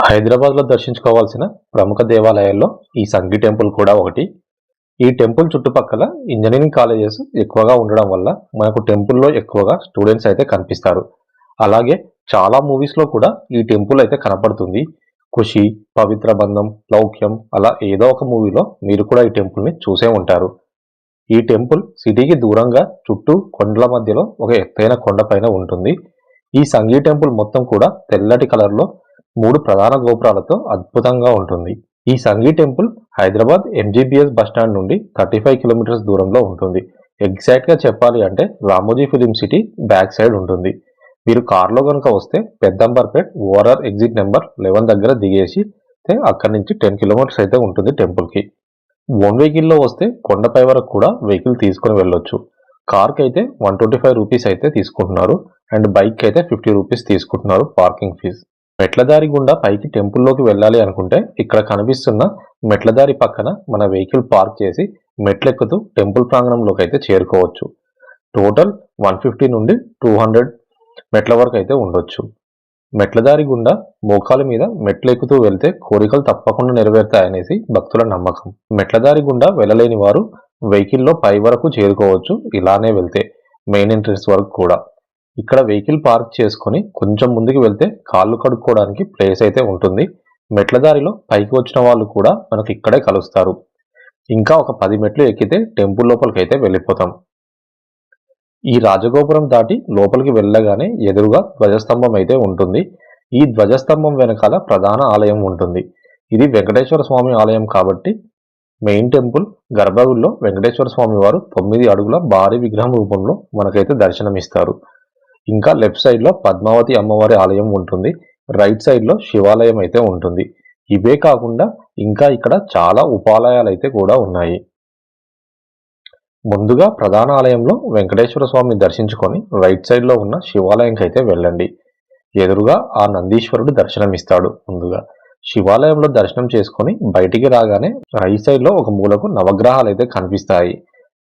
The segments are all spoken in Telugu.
హైదరాబాద్లో దర్శించుకోవాల్సిన ప్రముఖ దేవాలయాల్లో ఈ సంఘి టెంపుల్ కూడా ఒకటి. ఈ టెంపుల్ చుట్టుపక్కల ఇంజనీరింగ్ కాలేజెస్ ఎక్కువగా ఉండడం వల్ల మనకు టెంపుల్లో ఎక్కువగా స్టూడెంట్స్ అయితే కనిపిస్తారు. అలాగే చాలా మూవీస్లో కూడా ఈ టెంపుల్ అయితే కనపడుతుంది. ఖుషి, పవిత్ర బంధం, లౌక్యం అలా ఏదో ఒక మూవీలో మీరు కూడా ఈ టెంపుల్ని చూసే ఉంటారు. ఈ టెంపుల్ సిటీకి దూరంగా చుట్టూ కొండల మధ్యలో ఒక ఎత్తైన కొండపైన ఉంటుంది. ఈ సంఘీ టెంపుల్ మొత్తం కూడా తెల్లటి కలర్లో 3 ప్రధాన గోపురాలతో అద్భుతంగా ఉంటుంది. ఈ Sanghi temple Hyderabad MGBS bus stand నుండి 35 కిలోమీటర్స్ దూరంలో ఉంటుంది. ఎగ్జాక్ట్గా చెప్పాలి అంటే Ramoji film city back side ఉంటుంది. మీరు కార్లో కనుక వస్తే పెద్దంబర్పేట్ ఓఆర్ఆర్ ఎగ్జిట్ నెంబర్ 11 దగ్గర దిగేసి అక్కడి నుంచి 10 కిలోమీటర్స్ అయితే ఉంటుంది టెంపుల్కి. ఓన్ వెహికల్లో వస్తే కొండపై వరకు కూడా వెహికల్ తీసుకొని వెళ్ళొచ్చు. కార్కి అయితే 125 రూపీస్ అయితే తీసుకుంటున్నారు అండ్ బైక్ అయితే 50 రూపీస్ తీసుకుంటున్నారు పార్కింగ్ ఫీజు. మెట్లదారి గుండా పైకి టెంపుల్లోకి వెళ్ళాలి అనుకుంటే ఇక్కడ కనిపిస్తున్న మెట్లదారి పక్కన మన వెహికల్ పార్క్ చేసి మెట్లెక్కుతూ టెంపుల్ ప్రాంగణంలోకి అయితే చేరుకోవచ్చు. టోటల్ 150 నుండి 200 మెట్ల వరకు అయితే ఉండొచ్చు. మెట్లదారి గుండా మోకాల మీద మెట్లెక్కుతూ వెళ్తే కోరికలు తప్పకుండా నెరవేరుతాయనేసి భక్తుల నమ్మకం. మెట్లదారి గుండా వెళ్ళలేని వారు వెహికల్లో పై వరకు చేరుకోవచ్చు. ఇలానే వెళ్తే మెయిన్ ఎంట్రన్స్ వరకు కూడా. ఇక్కడ వెహికల్ పార్క్ చేసుకొని కొంచెం ముందుకు వెళ్తే కాళ్ళు కడుక్కోవడానికి ప్లేస్ అయితే ఉంటుంది. మెట్లదారిలో పైకి వచ్చిన వాళ్ళు కూడా మనకు ఇక్కడే కలుస్తారు. ఇంకా ఒక 10 మెట్లు ఎక్కితే టెంపుల్ లోపలికి అయితే వెళ్ళిపోతాం. ఈ రాజగోపురం దాటి లోపలికి వెళ్ళగానే ఎదురుగా ధ్వజస్తంభం అయితే ఉంటుంది. ఈ ధ్వజస్తంభం వెనకాల ప్రధాన ఆలయం ఉంటుంది. ఇది వెంకటేశ్వర స్వామి ఆలయం కాబట్టి మెయిన్ టెంపుల్ గర్భగుడిలో వెంకటేశ్వర స్వామి వారు 9 అడుగుల భారీ విగ్రహం రూపంలో మనకైతే దర్శనమిస్తారు. ఇంకా లెఫ్ట్ సైడ్లో పద్మావతి అమ్మవారి ఆలయం ఉంటుంది. రైట్ సైడ్లో శివాలయం అయితే ఉంటుంది. ఇవే కాకుండా ఇంకా ఇక్కడ చాలా ఉపాలయాలు అయితే కూడా ఉన్నాయి. ముందుగా ప్రధాన ఆలయంలో వెంకటేశ్వర స్వామిని దర్శించుకొని రైట్ సైడ్లో ఉన్న శివాలయంకి అయితే వెళ్ళండి. ఎదురుగా ఆ నందీశ్వరుడు దర్శనమిస్తాడు. ముందుగా శివాలయంలో దర్శనం చేసుకొని బయటికి రాగానే రైట్ సైడ్లో ఒక మూలకు నవగ్రహాలు అయితే కనిపిస్తాయి.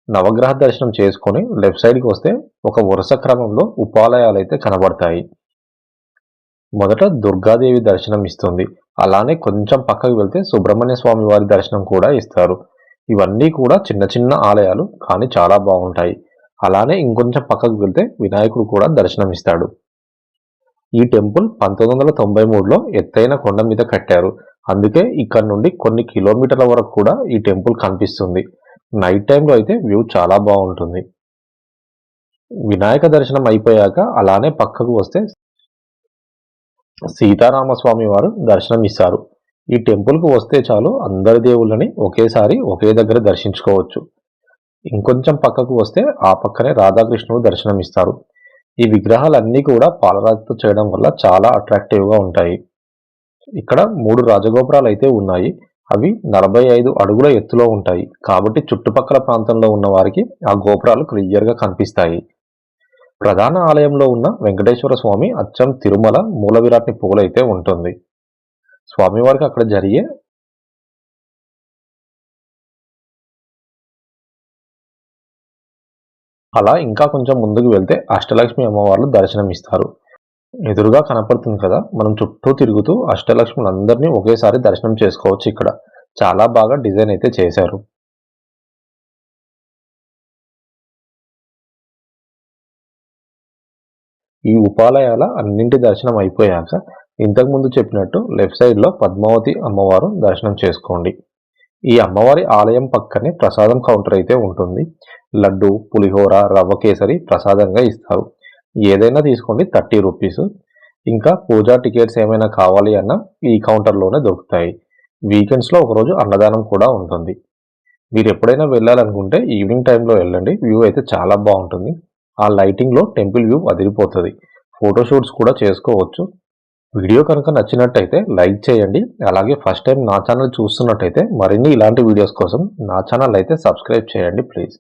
నవగ్రహ దర్శనం చేసుకొని లెఫ్ట్ సైడ్కి వస్తే ఒక వరుస క్రమంలో ఉపాలయాలు అయితే కనబడతాయి. మొదట దుర్గాదేవి దర్శనం ఇస్తుంది. అలానే కొంచెం పక్కకు వెళ్తే సుబ్రహ్మణ్య స్వామి వారి దర్శనం కూడా ఇస్తారు. ఇవన్నీ కూడా చిన్న చిన్న ఆలయాలు కానీ చాలా బాగుంటాయి. అలానే ఇంకొంచెం పక్కకు వెళ్తే వినాయకుడు కూడా దర్శనమిస్తాడు. ఈ టెంపుల్ 1993లో ఎత్తైన కొండ మీద కట్టారు. అందుకే ఇక్కడ నుండి కొన్ని కిలోమీటర్ల వరకు కూడా ఈ టెంపుల్ కనిపిస్తుంది. నైట్ టైంలో అయితే వ్యూ చాలా బాగుంటుంది. వినాయక దర్శనం అయిపోయాక అలానే పక్కకు వస్తే సీతారామస్వామి వారు దర్శనం ఇస్తారు. ఈ టెంపుల్కు వస్తే చాలు అందరి దేవుళ్ళని ఒకేసారి ఒకే దగ్గర దర్శించుకోవచ్చు. ఇంకొంచెం పక్కకు వస్తే ఆ పక్కనే రాధాకృష్ణుడు దర్శనం ఇస్తారు. ఈ విగ్రహాలన్నీ కూడా పాలరాతితో చేయడం వల్ల చాలా అట్రాక్టివ్గా ఉంటాయి. ఇక్కడ 3 రాజగోపురాలు అయితే ఉన్నాయి. అవి 45 అడుగుల ఎత్తులో ఉంటాయి కాబట్టి చుట్టుపక్కల ప్రాంతంలో ఉన్న వారికి ఆ గోపురాలు క్లియర్గా కనిపిస్తాయి. ప్రధాన ఆలయంలో ఉన్న వెంకటేశ్వర స్వామి అచ్చం తిరుమల మూల విరాట్ని పోలైతే ఉంటుంది. స్వామివారికి అక్కడ జరిగే అలా ఇంకా కొంచెం ముందుకు వెళ్తే అష్టలక్ష్మి అమ్మవార్లు దర్శనం ఇస్తారు. ఎదురుగా కనపడుతుంది కదా, మనం చుట్టూ తిరుగుతూ అష్టలక్ష్ములందరినీ ఒకేసారి దర్శనం చేసుకోవచ్చు. ఇక్కడ చాలా బాగా డిజైన్ అయితే చేశారు. ఈ ఉపాలయాల అన్నింటి దర్శనం అయిపోయాక ఇంతకుముందు చెప్పినట్టు లెఫ్ట్ సైడ్లో పద్మావతి అమ్మవారు దర్శనం చేసుకోండి. ఈ అమ్మవారి ఆలయం పక్కనే ప్రసాదం కౌంటర్ అయితే ఉంటుంది. లడ్డు, పులిహోర, రవ్వ కేసరి ప్రసాదంగా ఇస్తారు. ఏదైనా తీసుకోండి 30 రూపీస్. ఇంకా పూజా టికెట్స్ ఏమైనా కావాలి అన్నా ఈ కౌంటర్లోనే దొరుకుతాయి. వీకెండ్స్లో ఒకరోజు అన్నదానం కూడా ఉంటుంది. మీరు ఎప్పుడైనా వెళ్ళాలనుకుంటే ఈవినింగ్ టైంలో వెళ్ళండి. వ్యూ అయితే చాలా బాగుంటుంది. ఆ లైటింగ్లో టెంపుల్ వ్యూ అదిరిపోతుంది. ఫోటోషూట్స్ కూడా చేసుకోవచ్చు. వీడియో కనుక నచ్చినట్టయితే లైక్ చేయండి. అలాగే ఫస్ట్ టైం నా ఛానల్ చూస్తున్నట్టయితే మరిన్ని ఇలాంటి వీడియోస్ కోసం నా ఛానల్ అయితే సబ్స్క్రైబ్ చేయండి ప్లీజ్.